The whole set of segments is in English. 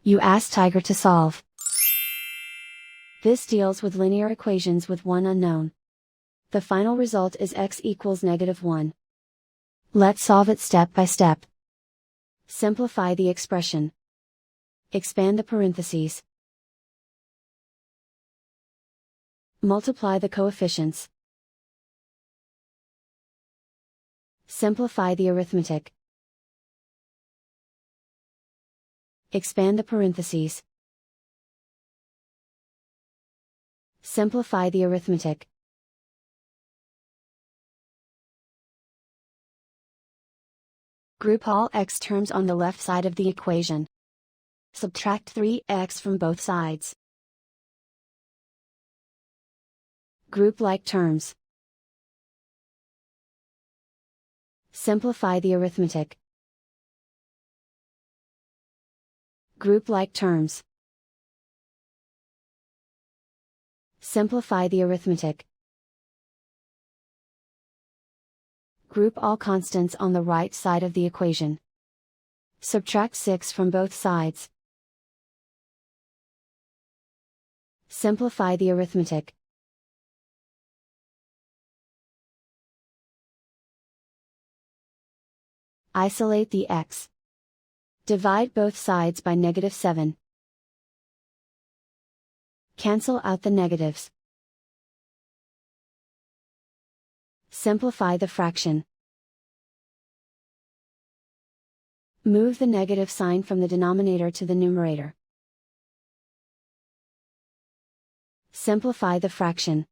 You ask Tiger to solve. This deals with linear equations with one unknown. The final result is x equals -1. Let's solve it step by step. Simplify the expression. Expand the parentheses. Multiply the coefficients. Simplify the arithmetic. Expand the parentheses. Simplify the arithmetic. Group all x terms on the left side of the equation. Subtract 3x from both sides. Group like terms. Simplify the arithmetic. Group like terms. Simplify the arithmetic. Group all constants on the right side of the equation. Subtract 6 from both sides. Simplify the arithmetic. Isolate the x. Divide both sides by -7. Cancel out the negatives. Simplify the fraction. Move the negative sign from the denominator to the numerator. Simplify the fraction.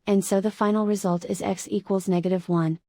And so the final result is x equals -1.